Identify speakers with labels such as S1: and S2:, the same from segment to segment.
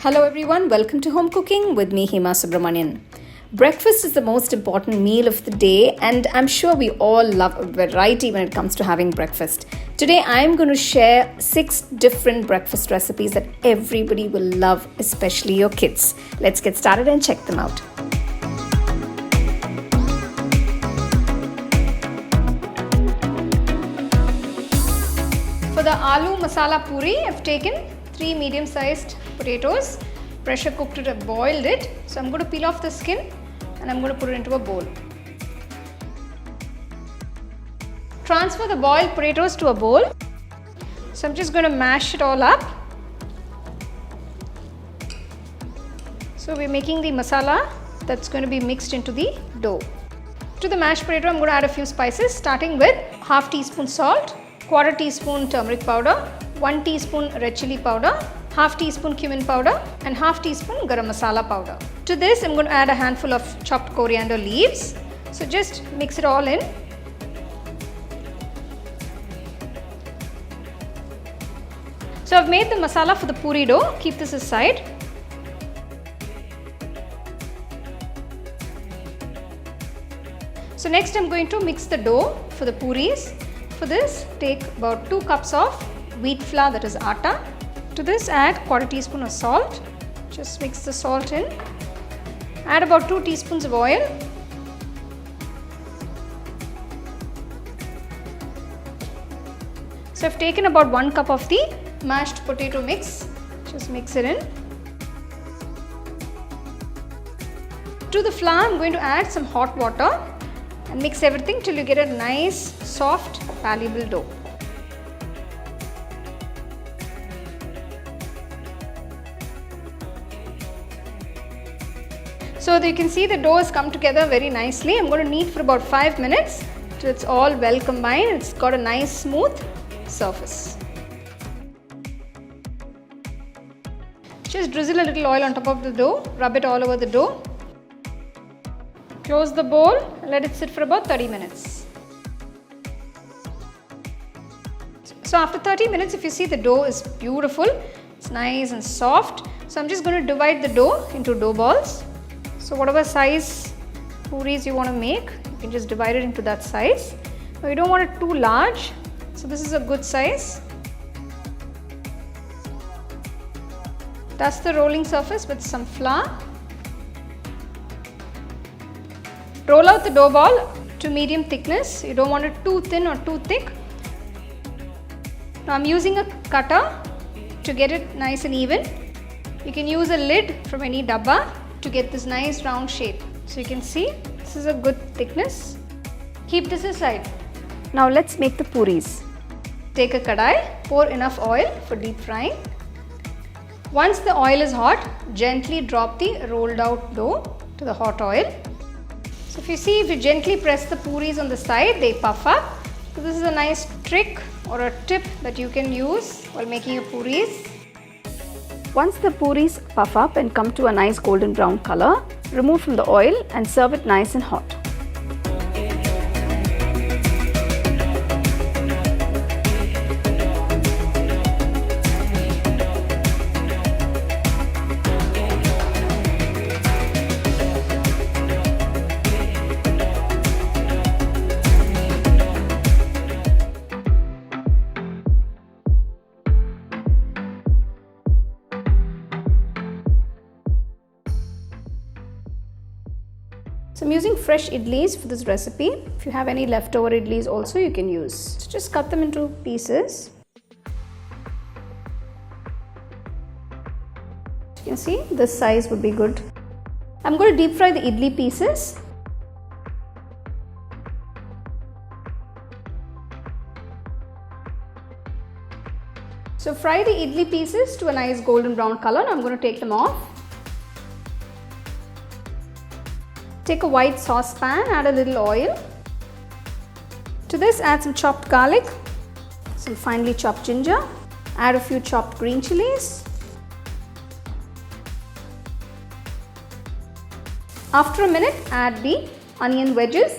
S1: Hello everyone, welcome to Home Cooking with me Hema Subramanian. Breakfast is the most important meal of the day and I'm sure we all love a variety when it comes to having breakfast. Today I'm going to share 6 different breakfast recipes that everybody will love, especially your kids. Let's get started and check them out. For the Aloo Masala Puri, I've taken 3 medium-sized potatoes, pressure cooked it, I've boiled it. So I'm going to peel off the skin and I'm going to put it into a bowl. Transfer the boiled potatoes to a bowl. So I'm just going to mash it all up. So we're making the masala that's going to be mixed into the dough. To the mashed potato, I'm going to add a few spices, starting with half teaspoon salt, quarter teaspoon turmeric powder, 1 teaspoon red chilli powder, half teaspoon cumin powder and half teaspoon garam masala powder. To this I'm going to add a handful of chopped coriander leaves. So just mix it all in. So I've made the masala for the puri dough. Keep this aside. So next I'm going to mix the dough for the puris. For this, take about 2 cups of wheat flour, that is atta. To this add quarter teaspoon of salt. Just mix the salt in. Add about 2 teaspoons of oil. So I've taken about 1 cup of the mashed potato mix. Just mix it in. To the flour I'm going to add some hot water and mix everything till you get a nice soft malleable dough. So you can see the dough has come together very nicely. I'm going to knead for about 5 minutes till it's all well combined. It's got a nice smooth surface. Just drizzle a little oil on top of the dough, rub it all over the dough. Close the bowl and let it sit for about 30 minutes. So after 30 minutes, if you see, the dough is beautiful, it's nice and soft. So I'm just going to divide the dough into dough balls. So whatever size puris you want to make, you can just divide it into that size. Now you don't want it too large, so this is a good size. Dust the rolling surface with some flour. Roll out the dough ball to medium thickness. You don't want it too thin or too thick. Now I'm using a cutter to get it nice and even. You can use a lid from any dabba to get this nice round shape. So you can see this is a good thickness. Keep this aside. Now let's make the puris. Take a kadai, pour enough oil for deep frying. Once the oil is hot, gently drop the rolled out dough to the hot oil. So if you gently press the puris on the side, they puff up. So this is a nice trick or a tip that you can use while making your puris. Once the puris puff up and come to a nice golden brown color, remove from the oil and serve it nice and hot. So I'm using fresh idlis for this recipe. If you have any leftover idlis also you can use. So just cut them into pieces. You can see this size would be good. I'm going to deep fry the idli pieces. So fry the idli pieces to a nice golden brown color. Now I'm going to take them off. Take a white saucepan, add a little oil. To this add some chopped garlic, some finely chopped ginger, add a few chopped green chilies. After a minute, add the onion wedges.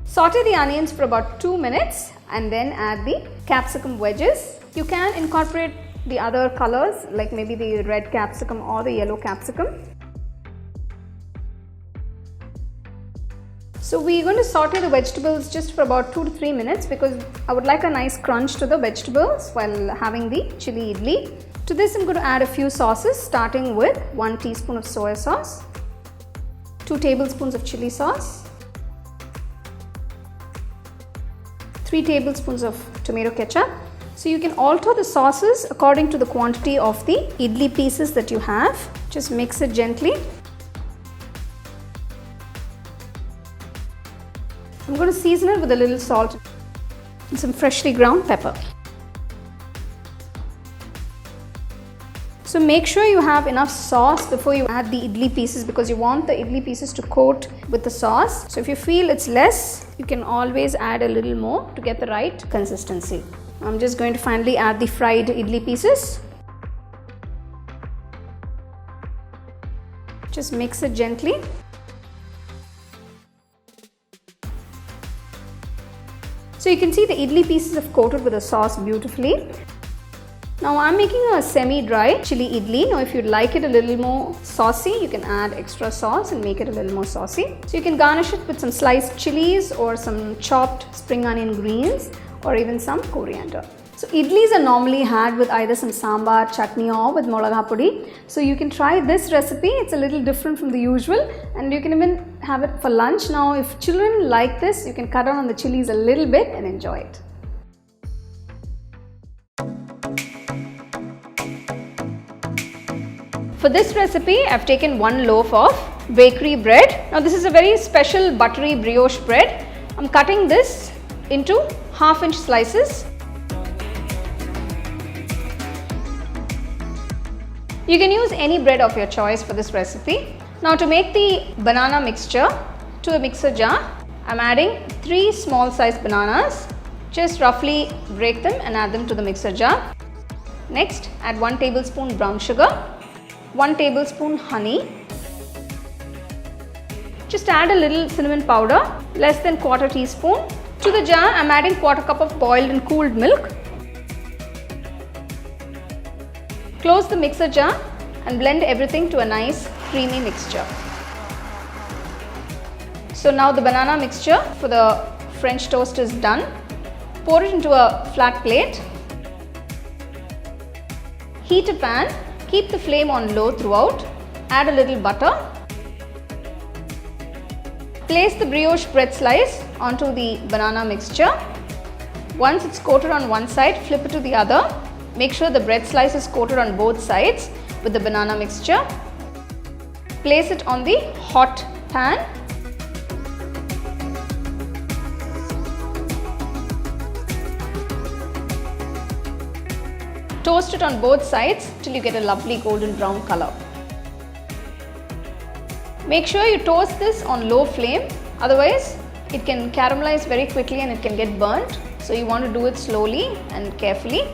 S1: Saute the onions for about 2 minutes and then add the capsicum wedges. You can incorporate the other colors like maybe the red capsicum or the yellow capsicum. So we are going to saute the vegetables just for about 2 to 3 minutes because I would like a nice crunch to the vegetables while having the chili idli. To this I am going to add a few sauces, starting with 1 teaspoon of soya sauce, 2 tablespoons of chili sauce, 3 tablespoons of tomato ketchup. So you can alter the sauces according to the quantity of the idli pieces that you have. Just mix it gently. I'm going to season it with a little salt and some freshly ground pepper. So make sure you have enough sauce before you add the idli pieces because you want the idli pieces to coat with the sauce. So if you feel it's less, you can always add a little more to get the right consistency. I'm just going to finally add the fried idli pieces. Just mix it gently. So you can see the idli pieces have coated with the sauce beautifully. Now I'm making a semi-dry chili idli. Now if you'd like it a little more saucy, you can add extra sauce and make it a little more saucy. So you can garnish it with some sliced chilies or some chopped spring onion greens or even some coriander. So idlis are normally had with either some sambar, chutney or with molaga pudi. So you can try this recipe. It's a little different from the usual and you can even have it for lunch. Now if children like this, you can cut down on the chilies a little bit and enjoy it. For this recipe, I've taken 1 loaf of bakery bread. Now this is a very special buttery brioche bread. I'm cutting this into 1/2 inch slices. You can use any bread of your choice for this recipe. Now to make the banana mixture, to a mixer jar, I'm adding 3 small sized bananas. Just roughly break them and add them to the mixer jar. Next, add 1 tablespoon brown sugar, 1 tablespoon honey. Just add a little cinnamon powder, less than 1/4 teaspoon. To the jar, I'm adding 1/4 cup of boiled and cooled milk. Close the mixer jar and blend everything to a nice creamy mixture. So now the banana mixture for the French toast is done. Pour it into a flat plate. Heat a pan. Keep the flame on low throughout. Add a little butter. Place the brioche bread slice onto the banana mixture. Once it's coated on one side, flip it to the other. Make sure the bread slice is coated on both sides with the banana mixture. Place it on the hot pan. Toast it on both sides till you get a lovely golden brown color. Make sure you toast this on low flame, otherwise it can caramelize very quickly and it can get burnt. So you want to do it slowly and carefully.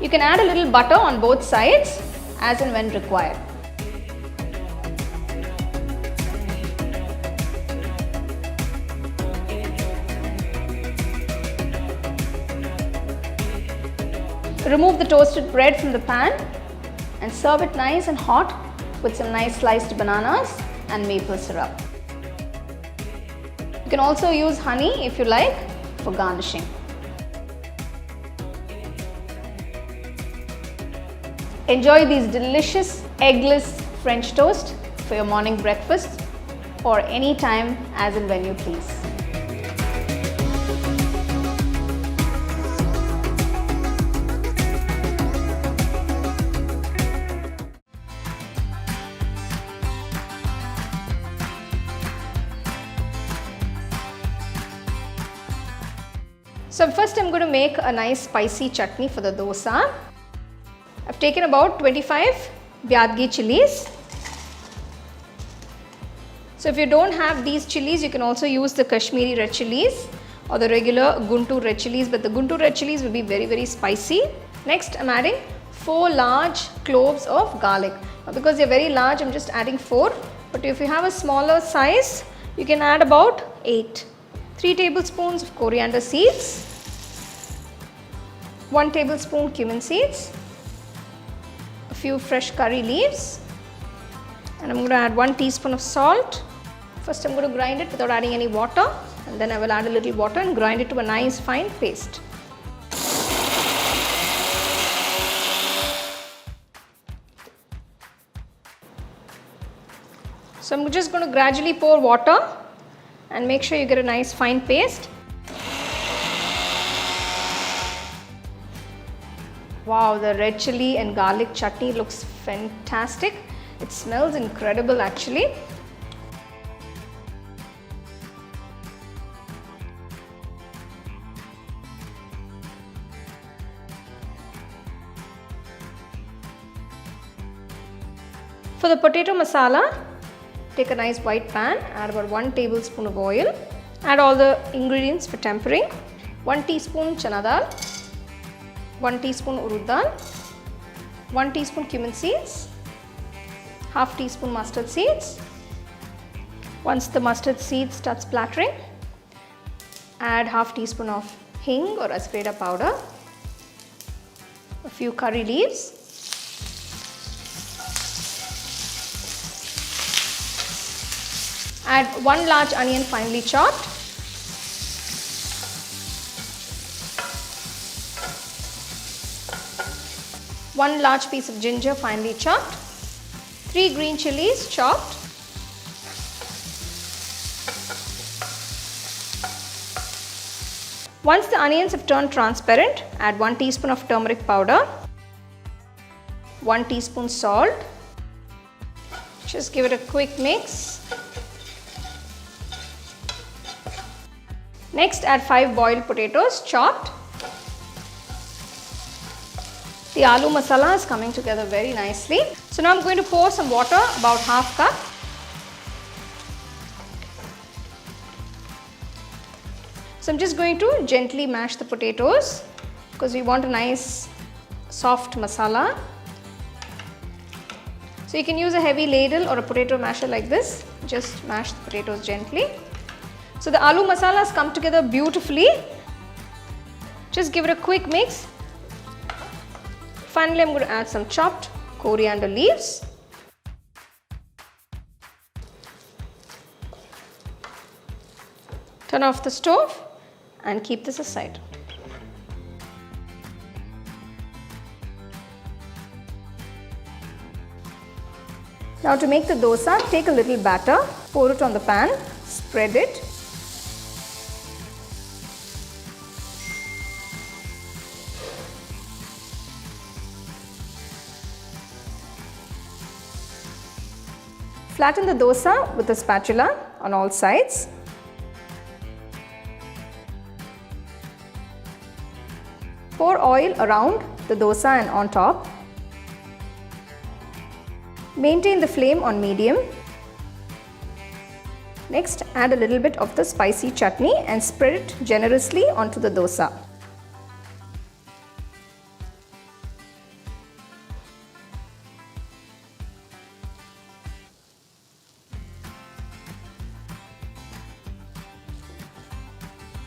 S1: You can add a little butter on both sides as and when required. Remove the toasted bread from the pan and serve it nice and hot with some nice sliced bananas and maple syrup. You can also use honey if you like for garnishing. Enjoy these delicious eggless French toast for your morning breakfast or any time as and when you please. So first I'm going to make a nice spicy chutney for the dosa. I've taken about 25 Byadgi chilies. So if you don't have these chilies, you can also use the Kashmiri red chilies or the regular Guntur red chilies, but the Guntur red chilies will be very spicy. Next I'm adding 4 large cloves of garlic. Now because they're very large, I'm just adding 4, but if you have a smaller size, you can add about 8. 3 tablespoons of coriander seeds, 1 tablespoon cumin seeds, a few fresh curry leaves, and I'm going to add 1 teaspoon of salt. First I'm going to grind it without adding any water, and then I will add a little water and grind it to a nice fine paste. So I'm just going to gradually pour water and make sure you get a nice fine paste. Wow, the red chilli and garlic chutney looks fantastic. It smells incredible actually. For the potato masala, take a nice white pan, add about 1 tablespoon of oil, add all the ingredients for tempering, 1 teaspoon chana dal, 1 teaspoon urud dal, 1 teaspoon cumin seeds, half teaspoon mustard seeds. Once the mustard seeds start splattering, add half teaspoon of hing or asafetida powder, a few curry leaves, add 1 large onion finely chopped, one large piece of ginger finely chopped, 3 green chilies chopped, once the onions have turned transparent, add 1 teaspoon of turmeric powder, 1 teaspoon salt, just give it a quick mix. Next add 5 boiled potatoes chopped. The aloo masala is coming together very nicely. So now I'm going to pour some water, about half cup. So I'm just going to gently mash the potatoes because we want a nice soft masala. So you can use a heavy ladle or a potato masher like this. Just mash the potatoes gently. So the aloo masala has come together beautifully. Just give it a quick mix. Finally, I'm going to add some chopped coriander leaves. Turn off the stove and keep this aside. Now to make the dosa, take a little batter, pour it on the pan, spread it. Flatten the dosa with a spatula on all sides. Pour oil around the dosa and on top. Maintain the flame on medium. Next, add a little bit of the spicy chutney and spread it generously onto the dosa.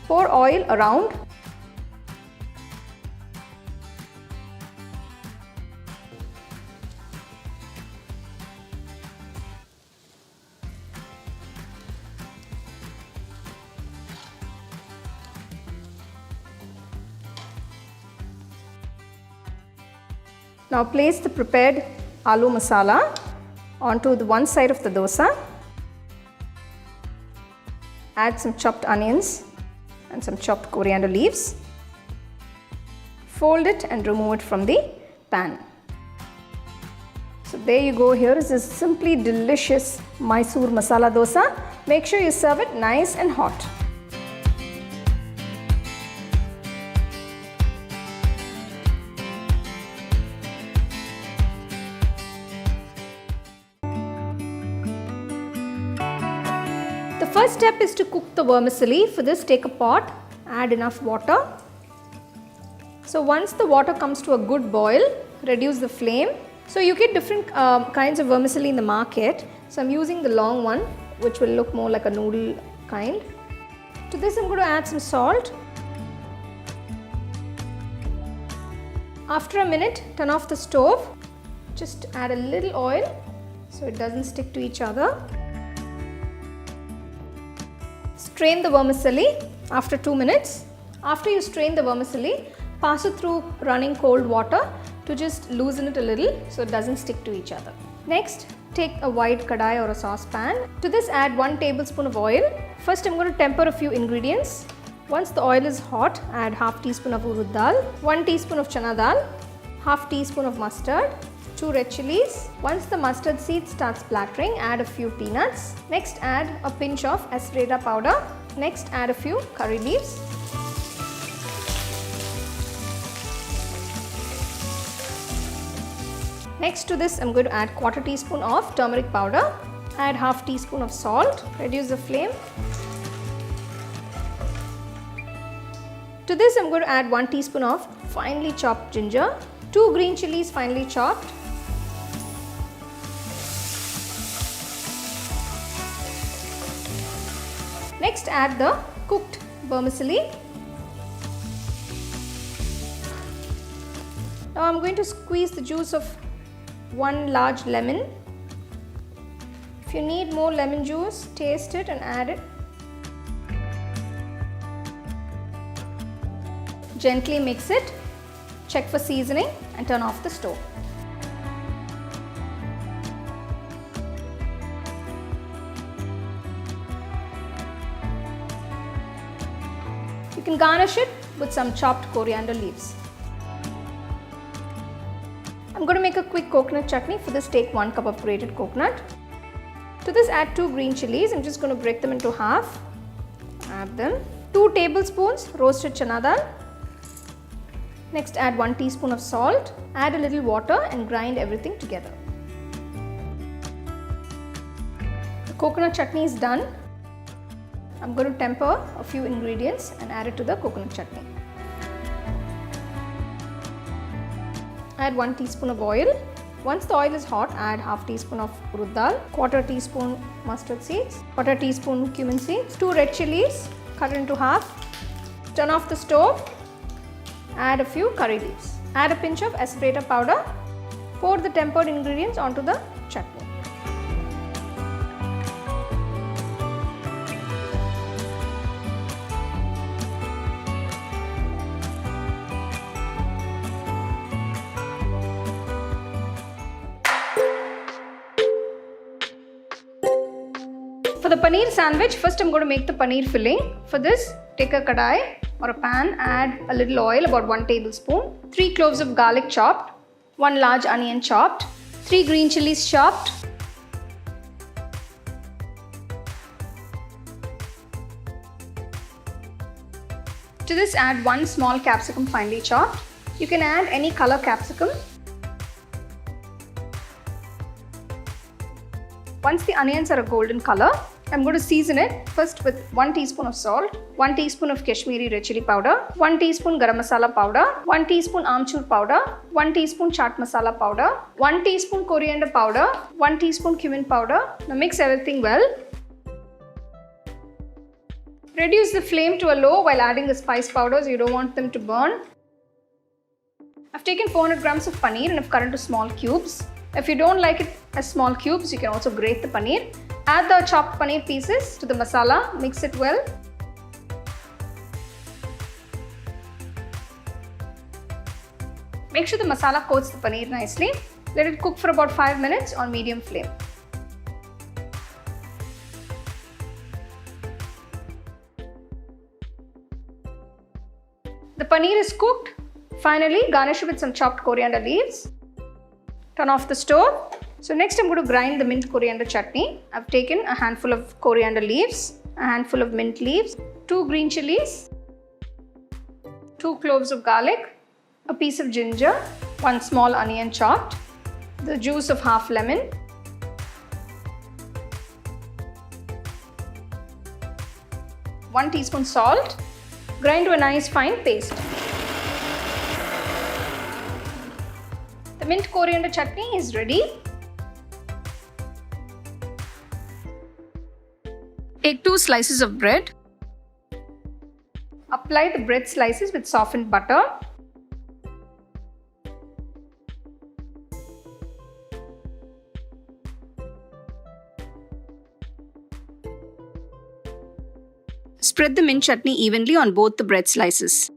S1: Pour oil around. Now place the prepared aloo masala onto the one side of the dosa. Add some chopped onions and some chopped coriander leaves. Fold it and remove it from the pan. So there you go, here is this simply delicious Mysore masala dosa. Make sure you serve it nice and hot. The first step is to cook the vermicelli. For this, take a pot, add enough water. So once the water comes to a good boil, reduce the flame. So you get different kinds of vermicelli in the market. So I'm using the long one, which will look more like a noodle kind. To this I'm going to add some salt. After a minute, turn off the stove. Just add a little oil so it doesn't stick to each other. Strain the vermicelli after 2 minutes. After you strain the vermicelli, pass it through running cold water to just loosen it a little so it doesn't stick to each other. Next, take a wide kadai or a saucepan. To this, add 1 tablespoon of oil. First, I'm going to temper a few ingredients. Once the oil is hot, add half teaspoon of urud dal, 1 teaspoon of chana dal, half teaspoon of mustard, 2 red chilies. Once the mustard seed starts splattering, add a few peanuts. Next, add a pinch of asafoetida powder. Next, add a few curry leaves. Next to this, I'm going to add 1/4 teaspoon of turmeric powder. Add half teaspoon of salt. Reduce the flame. To this, I'm going to add 1 teaspoon of finely chopped ginger, 2 green chilies finely chopped, next add the cooked vermicelli. Now I'm going to squeeze the juice of 1 large lemon. If you need more lemon juice, taste it and add it. Gently mix it, check for seasoning and turn off the stove. You can garnish it with some chopped coriander leaves. I'm going to make a quick coconut chutney. For this, take 1 cup of grated coconut. To this, add 2 green chilies. I'm just going to break them into half. Add them. 2 tablespoons roasted chana dal. Next, add 1 teaspoon of salt. Add a little water and grind everything together. The coconut chutney is done. I'm going to temper a few ingredients and add it to the coconut chutney. Add 1 teaspoon of oil. Once the oil is hot, add half teaspoon of urud dal, 1/4 teaspoon mustard seeds, 1/4 teaspoon cumin seeds, 2 red chilies, cut it into half. Turn off the stove. Add a few curry leaves. Add a pinch of asafoetida powder. Pour the tempered ingredients onto the chutney. For the paneer sandwich, first I'm going to make the paneer filling. For this, take a kadai or a pan, add a little oil, about 1 tablespoon, 3 cloves of garlic chopped, 1 large onion chopped, 3 green chilies chopped, to this add 1 small capsicum finely chopped. You can add any color capsicum. Once the onions are a golden color, I'm going to season it first with 1 teaspoon of salt, 1 teaspoon of Kashmiri red chilli powder, 1 teaspoon Garam Masala powder, 1 teaspoon Amchur powder, 1 teaspoon Chaat Masala powder, 1 teaspoon Coriander powder, 1 teaspoon Cumin powder. Now mix everything well. Reduce the flame to a low while adding the spice powders. You don't want them to burn. I've taken 400 grams of paneer and I've cut into small cubes. If you don't like it as small cubes, you can also grate the paneer. Add the chopped paneer pieces to the masala, mix it well. Make sure the masala coats the paneer nicely. Let it cook for about 5 minutes on medium flame. The paneer is cooked. Finally, garnish it with some chopped coriander leaves. Turn off the stove. So next I'm going to grind the mint coriander chutney. I've taken a handful of coriander leaves, a handful of mint leaves, 2 green chilies, 2 cloves of garlic, a piece of ginger, 1 small onion chopped, the juice of half lemon, one teaspoon salt. Grind to a nice fine paste. The mint coriander chutney is ready. Take 2 slices of bread. Apply the bread slices with softened butter. Spread the mint chutney evenly on both the bread slices.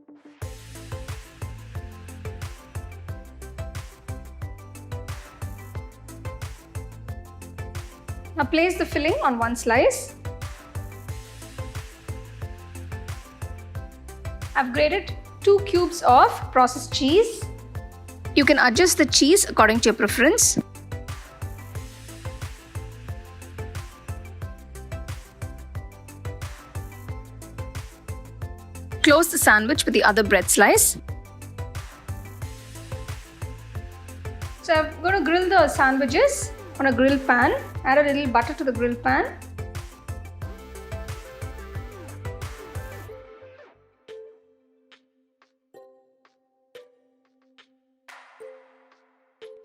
S1: Now place the filling on one slice. I've grated 2 cubes of processed cheese. You can adjust the cheese according to your preference. Close the sandwich with the other bread slice. So I'm going to grill the sandwiches on a grill pan. Add a little butter to the grill pan.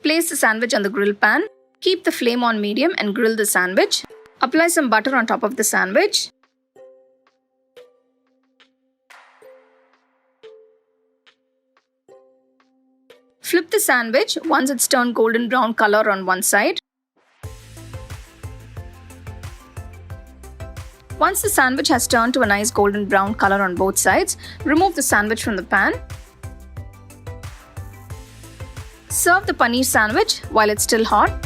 S1: Place the sandwich on the grill pan. Keep the flame on medium and grill the sandwich. Apply some butter on top of the sandwich. Flip the sandwich once it's turned golden brown color on one side. Once the sandwich has turned to a nice golden brown color on both sides, remove the sandwich from the pan. Serve the paneer sandwich while it's still hot.